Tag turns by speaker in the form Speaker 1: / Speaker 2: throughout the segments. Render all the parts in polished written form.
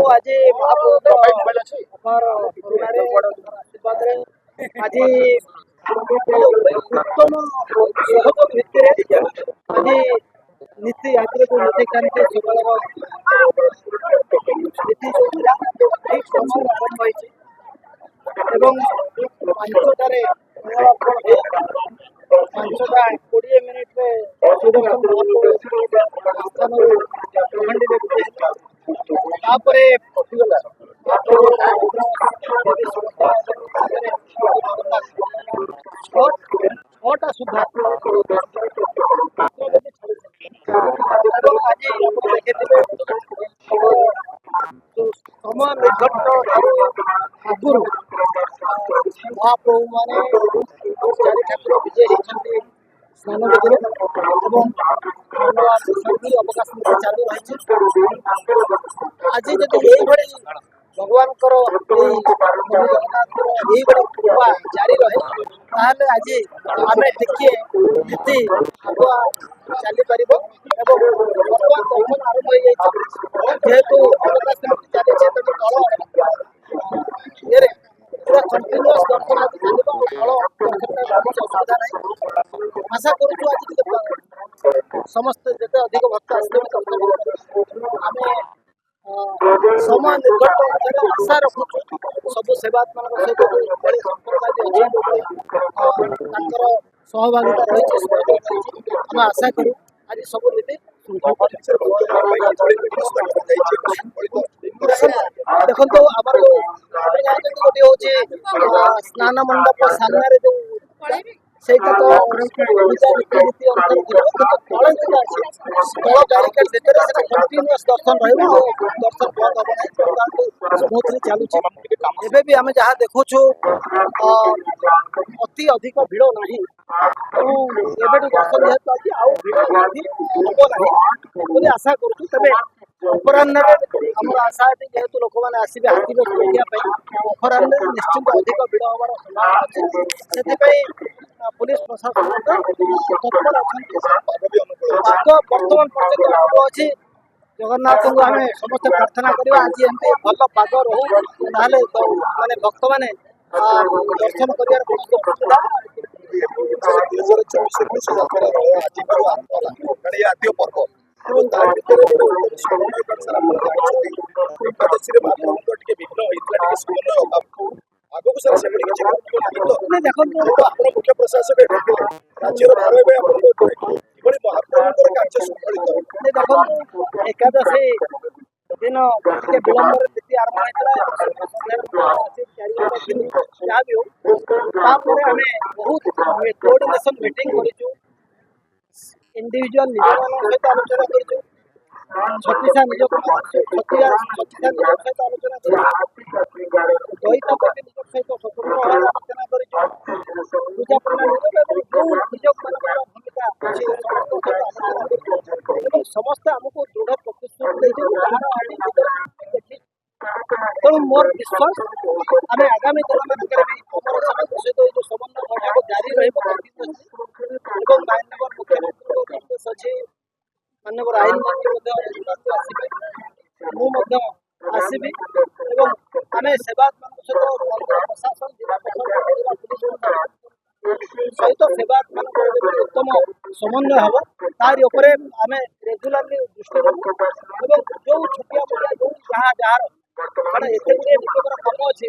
Speaker 1: आज आशीर्वाद आज उत्तम सहयोग भित्ति आज नीति यात्री को नीतिकांति सकाल नीति जो ठीक समय आरंभ होती पांचटारे पांचटा 20 मिनिट में सुदर्शन स्थान छटा सुधा आज समय निर्घट आगुरी महाप्रभु मैंने चारि ठाकुर विजय होती स्नान विधि अवकाश चालू रही आज जब ये भगवान कृपा जारी रहे आज आम टिके नीति आगुआ चली पार बर्तमान दर्शन आरंभ हो जेहेतु अवकाश चली दल ये पूरा कंटिन्यूअस दर्शन आज चलो फल असुविधा नहीं आशा करूँ आज समस्त जिते अधिक भक्त आसते आम समय निर्घट आशा रखु सब सेवात्मा सहित संपर्क सहभागिता रही आम आशा करूँ आज सब नीति देखो आमर गोटे हूँ स्नान मंडप सामने जो ସେଇଟା ତ ରୀତିନୀତି ଅନୁସାରେ ତଳେ ଯୋଉଟା ଅଛି ସ୍ଥଳ ବ୍ୟାରିକେଡ୍ ଭିତରେ ସେଟା କଣ୍ଟିନ୍ୟୁଅସ୍ ଦର୍ଶନ ରହିବ ଆଉ ଦର୍ଶନ ବନ୍ଦ ହେବ ନାହିଁ ସ୍ମୁଥଲି ଚାଲୁଛି ଏବେ ବି ଆମେ ଯାହା ଦେଖୁଛୁ ଅତି ଅଧିକ ଭିଡ଼ ନାହିଁ ତେଣୁ ଏବେଠୁ ଦର୍ଶନ ଯେହେତୁ ଅଛି ଆଉ ଭିଡ଼ ହେବ ନାହିଁ ବୋଲି ଆଶା କରୁଛୁ ତେବେ ଅପରାହ୍ନରେ ଆମର ଆଶା ଅଛି ଯେହେତୁ ଲୋକମାନେ ଆସିବେ ହାତୀ ବେଶ ଦେଖିବା ପାଇଁ ଅପରାହ୍ନରେ ନିଶ୍ଚିନ୍ତ ଅଧିକ ଭିଡ଼ ହେବାର ସମ୍ଭାବନା ଅଛି ସେଥିପାଇଁ पुलिस प्रशासन तत्पर अच्छा बर्तमान पर्यटन अनुकूल अच्छी जगन्नाथ को आम समस्त प्रार्थना करवा आज एमती भल पाग रो माने भक्त मैंने दर्शन कर आगो सर से देखो मुख्य प्रशासक राज्य महाप्रभु कार्य संकलित देखो एकादशी दिन विलंब नीति आरंभ जहाँ भी हो आम बहुत कोऑर्डिनेशन मीटिंग कर इंडिविजुअल निज मान सहित आलोचना कर छत्तीसा निज सहित आलोचना द्वैत सहित स्वतंत्र आलोचना कर पूजा प्रणाली जो निजोग भूमिका समस्त आमको दृढ़ प्रतिश्रुति तेणु मोर विश्वास आम आगामी दिन मानक सहित जो समन्वय बैठक जारी रही माननीय मुख्यमंत्री निर्देश अच्छी माननीय आईन मंत्री आसबे आसबी आम सेवात्मा सहित मंदिर प्रशासन जिला सहित सेवात्मा उत्तम समन्वय हम तारी आम रेगुलाली दृष्टि देवु जो छुटिया मोटिया जो जहाँ जार कारण एत गुड़े निजर कम अच्छे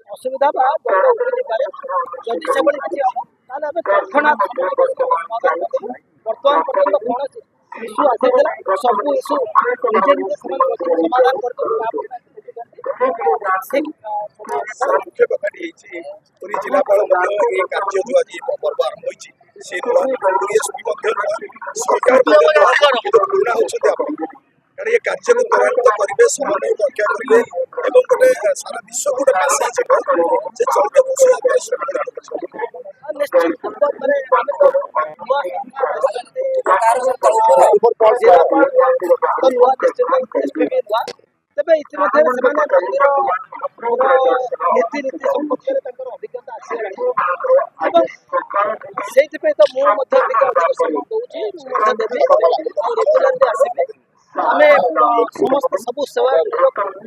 Speaker 1: असुविधा जदि से किसी हम तत्णा बर्तमान पर्यटन कौन इश्यू आसाला सब इश्यू निजे निजे समाधान
Speaker 2: मुख्य कथाटी पुरी जिलापाल कार्य जो आज पर्व आरंभ होती सरकार पुराणा होती कारण ये कार्य को त्वरान्वित करेंगे समन्वय रक्षा करेंगे गोटे सारा विश्व गोटे मैसेज से चलित वर्ष
Speaker 1: तेज इतिमध्य नीति नीति संपर्क अभिज्ञता आसगला से तो मुझे समय दूसरी रेगुलारी आसबे ଆମେ ସମସ୍ତେ ସବୁ ସେବା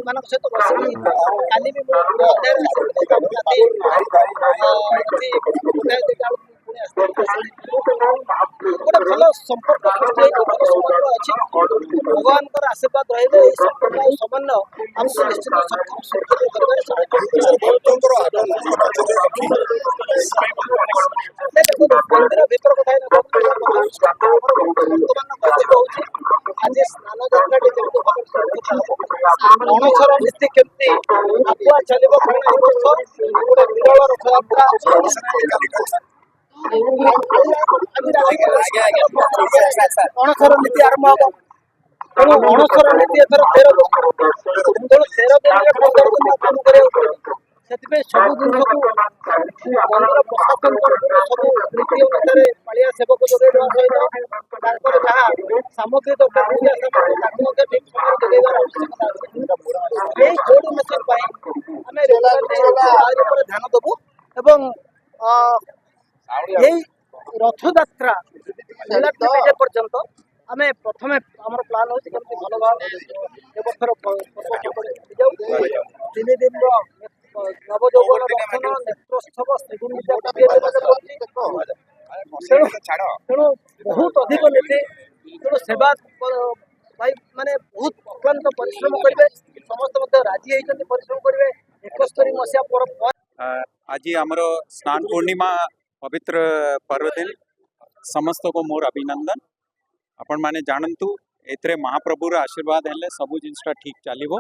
Speaker 1: ମାନଙ୍କ ସହିତ ବସିକି କାଲି ବି ମୁଁ ଅଧ୍ୟାୟରେ ଆସିଥିଲି କାଲି ରାତି ଏଠି ଅଧ୍ୟାୟ ଦିଟା ବେଳକୁ ପୁଣି ଆସିଥିଲି ଗୋଟେ ଭଲ ସମ୍ପର୍କ ସୃଷ୍ଟି ହେଇକି ଭଲ ସମନ୍ୱୟ ଅଛି ଭଗବାନଙ୍କର ଆଶୀର୍ବାଦ ରହିଲେ ଏଇ ସମ୍ପର୍କ ଆଉ ସମନ୍ୱୟ ଆମକୁ ନିଶ୍ଚିତ ସକ୍ଷମ ସୁରକ୍ଷିତ କରିବାରେ ସହାୟକ
Speaker 2: ଭକ୍ତଙ୍କର ଆଗମନ ନଜରରେ ରଖି
Speaker 1: ଦେଖନ୍ତୁ ମନ୍ଦିର ଭିତର କଥା ବର୍ତ୍ତମାନ କର୍ତ୍ତବ୍ୟ ହଉଛି ଆଜି ସ୍ନାନ ଯାତ୍ରାଟି ଯେମିତି ଭାବରେ ସୁରକ୍ଷିତ ହେବ ଅଣସର ନୀତି କେମିତି ଆଗୁଆ ଚାଲିବ କାରଣ ଏ ବର୍ଷ ଗୋଟେ ବିରଳ ରଥଯାତ୍ରା ଅଣସର ନୀତି ଆରମ୍ଭ ହବ ତେଣୁ ଅଣସର ନୀତି ଏଥର 13 ଦିନ ତେଣୁ 13 ଦିନରେ 15 ଦିନ କାମ କରିବାକୁ ପଡ଼ିବ ସେଥିପାଇଁ ସବୁ ଜିନିଷକୁ ମନ୍ଦିର ପ୍ରଶାସନ ତରଫରୁ ସବୁ ନୀତି ଅନୁସାରେ ପାଳିଆ ସେବକ ଯୋଗାଇ ଦେବା ସହିତ ତାଙ୍କର ଯାହା ସାମଗ୍ରୀ ଦରକାର ପୂଜା ସାମଗ୍ରୀ ତାକୁ ମଧ୍ୟ ଠିକ୍ ସମୟରେ ଯୋଗାଇବାର ଆବଶ୍ୟକତା ଅଛି ଏହି କୋଅର୍ଡିନେସନ ପାଇଁ ଆମେ ତାରି ଉପରେ ଧ୍ୟାନ ଦେବୁ ଏବଂ এই রথযাত্রা লীলাটি বিজে পর্যন্ত ଆମେ ପ୍ରଥମେ ଆମର ପ୍ଲାନ୍ ହେଉଛି କେମିତି ଭଲ ଭାବରେ ଏ ବର୍ଷର ଯାଉ 3 ଦିନର ନବଯୌବନ ଦର୍ଶନ ନେତ୍ରୋତ୍ସବ ଶ୍ରୀଗୁଣ୍ଡିଚା ତେଣୁ ବହୁତ ଅଧିକ ନୀତି ତେଣୁ ସେବା ଭାଇ ମାନେ ବହୁତ ଅକ୍ଲାନ୍ତ ପରିଶ୍ରମ କରିବେ ସମସ୍ତେ ମଧ୍ୟ ରାଜି ହେଇଛନ୍ତି ପରିଶ୍ରମ କରିବେ 71 ମସିହା ପରେ
Speaker 3: आज आमर स्नान पूर्णिमा पवित्र पर्व दिन समस्त को मोर अभिनंदन आपण माने जानतु एतरे महाप्रभुर आशीर्वाद हेले सबु जिनसटा ठीक चलिबो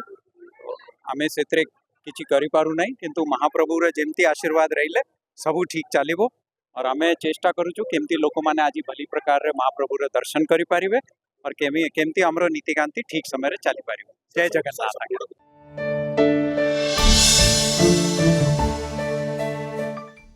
Speaker 3: आमे सेतरे किछि करि पारु नै किंतु महाप्रभुर जेमती आशीर्वाद रहिले सबु ठीक चलिबो और आमे चेष्टा करूछु केमती लोक माने आज भली प्रकार रे महाप्रभुर दर्शन करि पारिबे और केमती हमरो नीतिकांति ठीक समय रे चली पारिबो जय जगन्नाथ।